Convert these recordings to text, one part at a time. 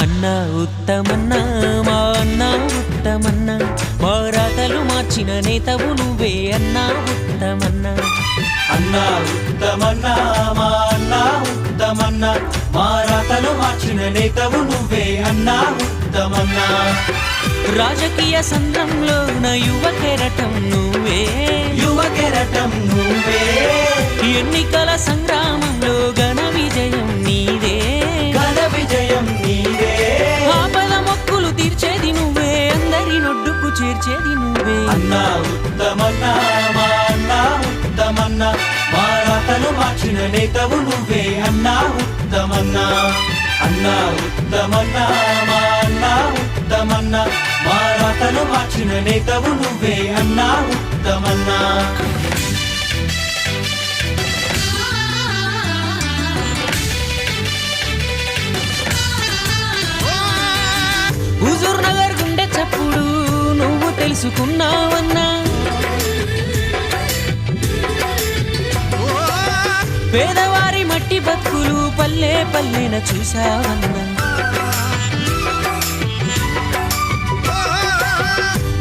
అన్నా ఉత్తమన్నా మా అన్నా ఉత్తమన్నా మా రాతలు మార్చిన నేతవు నువ్వే అన్నా ఉత్తమన్నా. అన్నా ఉత్తమన్నా మా అన్నా ఉత్తమన్నా మా రాతలు మార్చిన నేతవు నువ్వే అన్నా ఉత్తమన్నా. రాజకీయ సంద్రంలోన యువ కెరటం నువ్వే, యువ కెరటం నువ్వే, ఎన్నికల సంగ్రామంలో ఘన విజయం నీదే, ఘన విజయం నీదే. ఆపద మొక్కులు తీర్చేది నువ్వే, అందరి నొడ్డుకు చేర్చేది నువ్వే. అన్నా ఉత్తమన్నా మా అన్నా ఉత్తమన్నా మా రాతలు మార్చిన నేతవు నువ్వే అన్నా ఉత్తమన్నా. అన్నా ఉత్తమన్నా మా అన్నా ఉత్తమన్నా మా రాతలు మార్చిన నేతవు నువ్వే అన్నా ఉత్తమన్నా. హుజూర్ నగర్ గుండె చప్పుడు నువ్వు తెలుసుకున్నావన్నా, పేదవారి మట్టి బతుకులు పల్లె పల్లెన చూసావన్నా.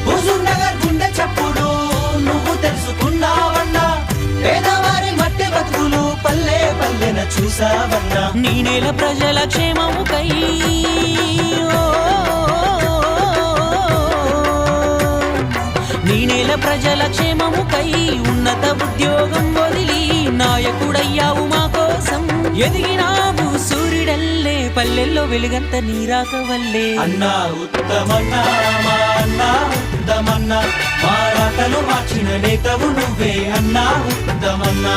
హుజూర్ నగర్ గుండె చప్పుడు నువ్వు తెలుసుకున్నావన్నా, పేదవారి మట్టి బతుకులు పల్లె పల్లెన చూసావన్నా. నీ నేల ప్రజల క్షేమముకై నీ నేల ప్రజల క్షేమముకై ఉన్నత ఉద్యోగం వదిలి నాయకుడయ్యావు మా కోసం. ఎదిగినావు సూర్యుడల్లే పల్లెల్లో వెలుగంత నీరాక వల్లే. అన్నా ఉత్తమన్నా మా అన్నా ఉత్తమన్నా మా రాతలు మార్చిన నేతవు నువ్వే అన్నా ఉత్తమన్నా.